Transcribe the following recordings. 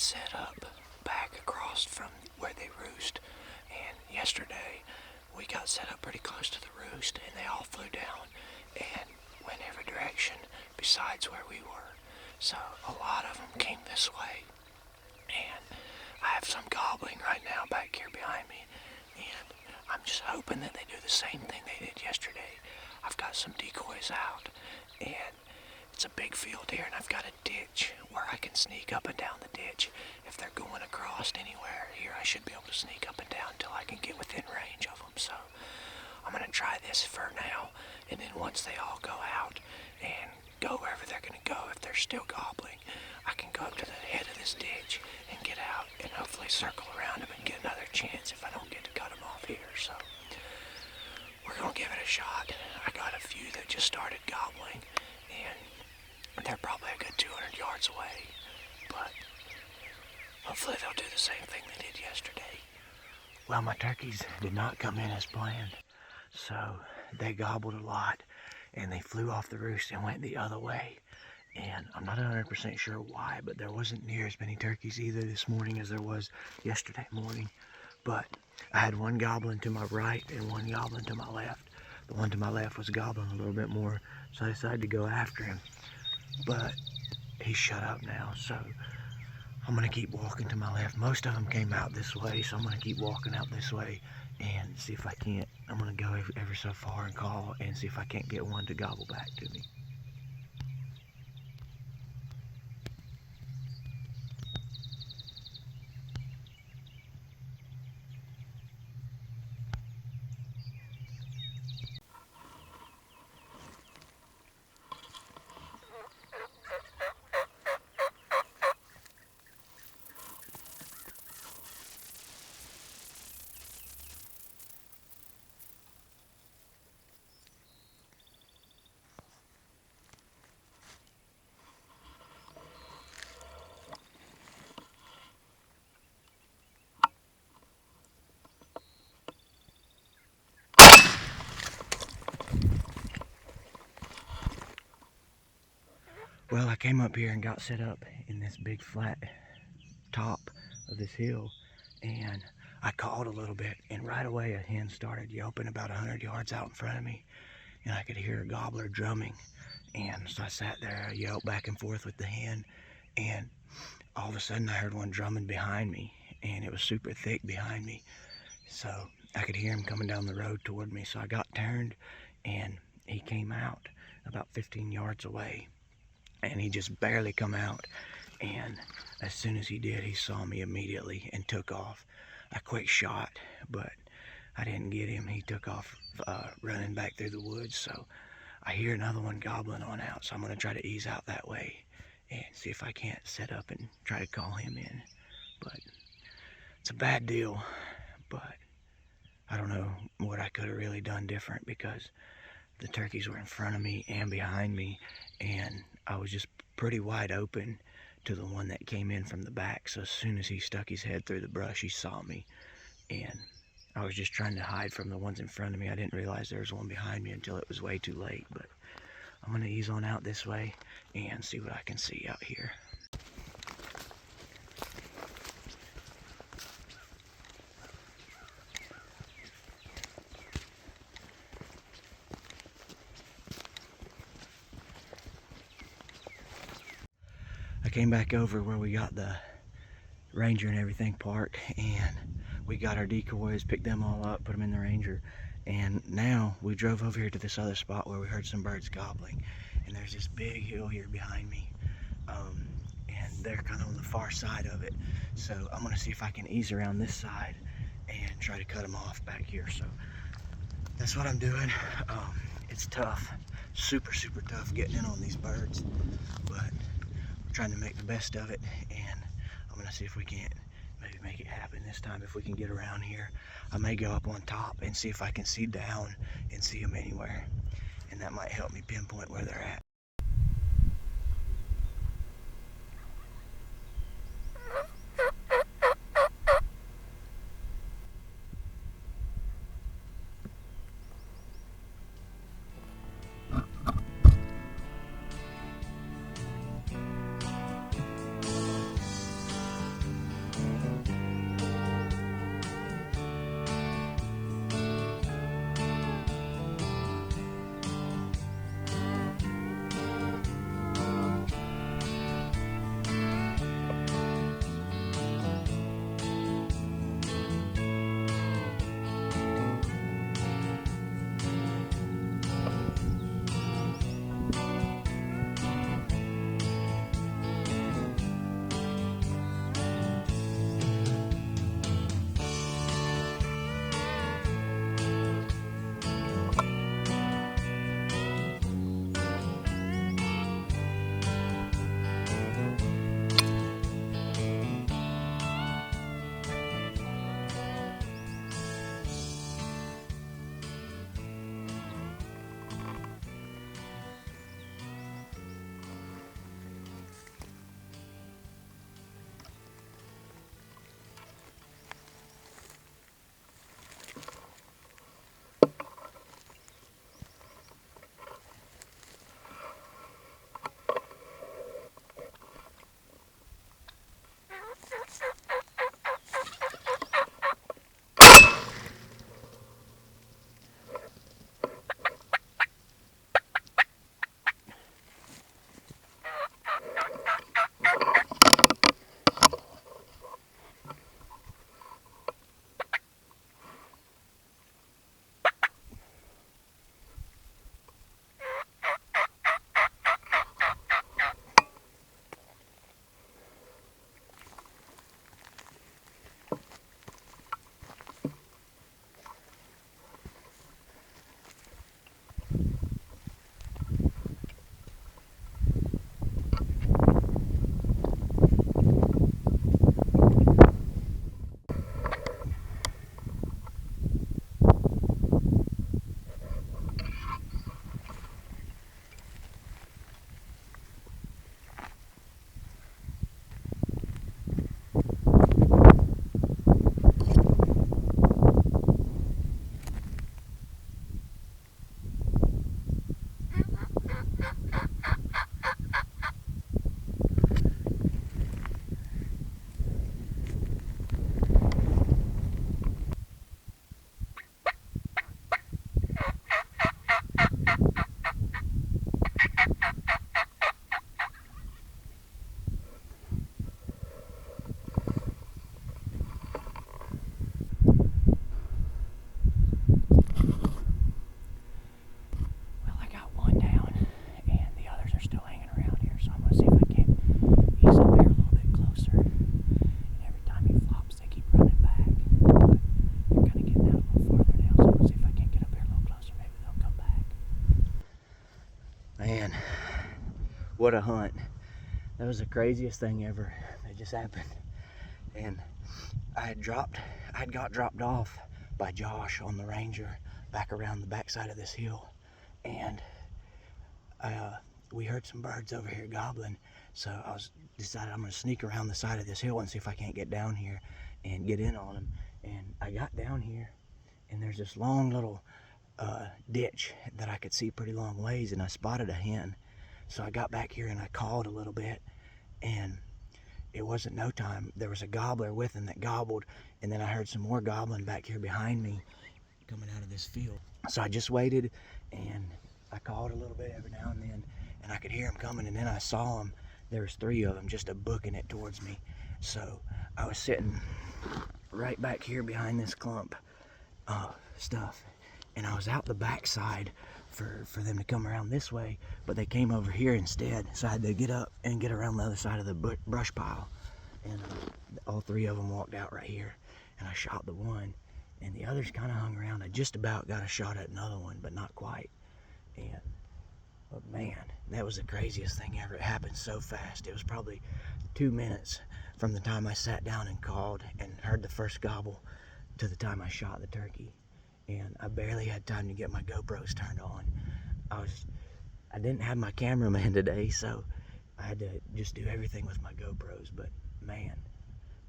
got set up back across from where they roost, and yesterday we got set up pretty close to the roost, and they all flew down and went every direction besides where we were. So a lot of them came this way, and I have some gobbling right now back here behind me, and I'm just hoping that they do the same thing they did yesterday. I've got some decoys out, and it's a big field here, and I've got a ditch where I can sneak up and down the ditch. If they're going across anywhere here, I should be able to sneak up and down until I can get within range of them. So I'm going to try this for now, and then once they all go out and go wherever they're going to go, if they're still gobbling, I can go up to the head of this ditch and get out and hopefully circle around them and get another chance if I don't get to cut them off here. So we're going to give it a shot. I got a few that just started gobbling, and they're probably a good 200 yards away, but hopefully they'll do the same thing they did yesterday. Well, my turkeys did not come in as planned, so they gobbled a lot, and they flew off the roost and went the other way. And I'm not 100% sure why, but there wasn't near as many turkeys either this morning as there was yesterday morning. But I had one gobbling to my right and one gobbling to my left. The one to my left was gobbling a little bit more, so I decided to go after him. But he's shut up now, so I'm going to keep walking to my left. Most of them came out this way, so I'm going to keep walking out this way and see if I can't. I'm going to go ever so far and call and see if I can't get one to gobble back to me. Well, I came up here and got set up in this big flat top of this hill, and I called a little bit, and right away a hen started yelping about 100 yards out in front of me, and I could hear a gobbler drumming. And so I sat there, I yelped back and forth with the hen, and all of a sudden I heard one drumming behind me, and it was super thick behind me, so I could hear him coming down the road toward me. So I got turned, and he came out about 15 yards away, and he just barely come out, and as soon as he did, he saw me immediately and took off. I quick shot, but I didn't get him. He took off running back through the woods. So I hear another one gobbling on out, so I'm going to try to ease out that way and see if I can't set up and try to call him in. But it's a bad deal, but I don't know what I could have really done different, because the turkeys were in front of me and behind me, and I was just pretty wide open to the one that came in from the back. So as soon as he stuck his head through the brush, he saw me, and I was just trying to hide from the ones in front of me. I didn't realize there was one behind me until it was way too late. But I'm going to ease on out this way and see what I can see out here. I came back over where we got the Ranger and everything parked, and we got our decoys, picked them all up, put them in the Ranger, and now we drove over here to this other spot where we heard some birds gobbling. And there's this big hill here behind me, and they're kind of on the far side of it. So I'm going to see if I can ease around this side and try to cut them off back here. So that's what I'm doing. It's tough, super tough getting in on these birds, but we're trying to make the best of it, and I'm gonna see if we can't maybe make it happen this time. If we can get around here, I may go up on top and see if I can see down and see them anywhere, and that might help me pinpoint where they're at. what a hunt. That was the craziest thing ever that just happened. And I got dropped off by Josh on the Ranger back around the backside of this hill, and we heard some birds over here gobbling. So I decided I'm gonna sneak around the side of this hill and see if I can't get down here and get in on them. And I got down here, and there's this long little ditch that I could see pretty long ways, and I spotted a hen. So I got back here and I called a little bit, and it wasn't no time. There was a gobbler with him that gobbled, and then I heard some more gobbling back here behind me coming out of this field. So I just waited, and I called a little bit every now and then, and I could hear them coming, and then I saw them. There was 3 of them just booking it towards me. So I was sitting right back here behind this clump of stuff, and I was out the backside for them to come around this way, but they came over here instead. So I had to get up and get around the other side of the brush pile, and all 3 of them walked out right here, and I shot the one, and the others kind of hung around. I just about got a shot at another one, but not quite. But man, that was the craziest thing ever. It happened so fast. It was probably 2 minutes from the time I sat down and called and heard the first gobble to the time I shot the turkey. And I barely had time to get my GoPros turned on. I didn't have my cameraman today, so I had to just do everything with my GoPros. But man,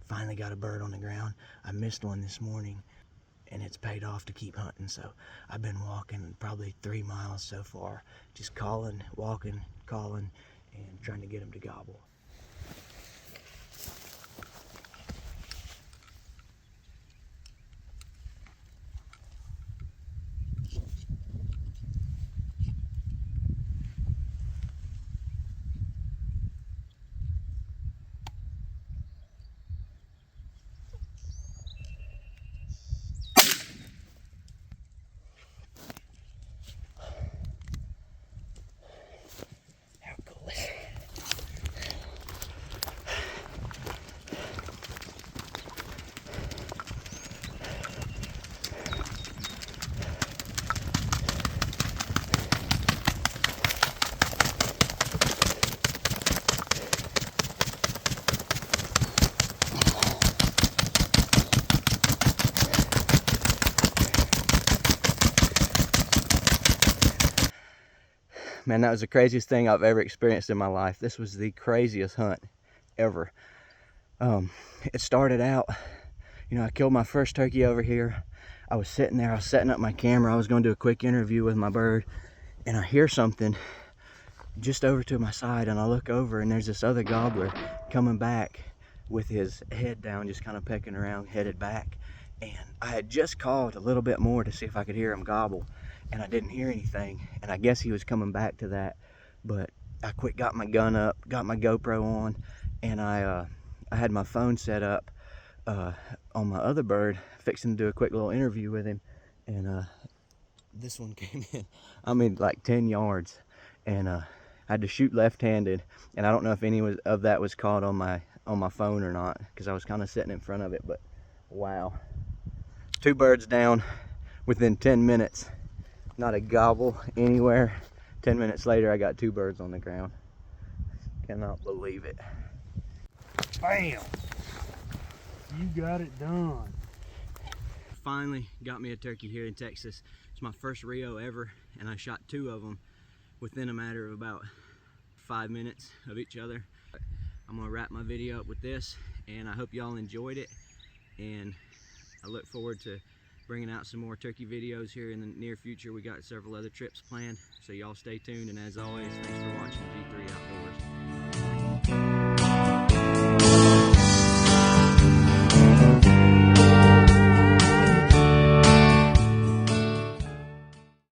finally got a bird on the ground. I missed one this morning, and it's paid off to keep hunting. So I've been walking probably 3 miles so far, just calling, walking, calling, and trying to get them to gobble. Man, that was the craziest thing I've ever experienced in my life. This was the craziest hunt ever. It started out, I killed my first turkey over here. I was sitting there, I was setting up my camera. I was going to do a quick interview with my bird, and I hear something just over to my side, and I look over, and there's this other gobbler coming back with his head down, just kind of pecking around, headed back. And I had just called a little bit more to see if I could hear him gobble, and I didn't hear anything, and I guess he was coming back to that. But I quick got my gun up, got my GoPro on, and I had my phone set up on my other bird, fixing to do a quick little interview with him. And this one came in, like 10 yards, and I had to shoot left-handed, and I don't know if any of that was caught on my phone or not, because I was kind of sitting in front of it. But wow, 2 birds down within 10 minutes. Not a gobble anywhere. 10 minutes later, I got 2 birds on the ground. Cannot believe it. Bam! You got it done. Finally got me a turkey here in Texas. It's my first Rio ever, and I shot 2 of them within a matter of about 5 minutes of each other. I'm gonna wrap my video up with this, and I hope y'all enjoyed it, and I look forward to bringing out some more turkey videos here in the near future. We got several other trips planned, so y'all stay tuned, and as always, thanks for watching G3 Outdoors.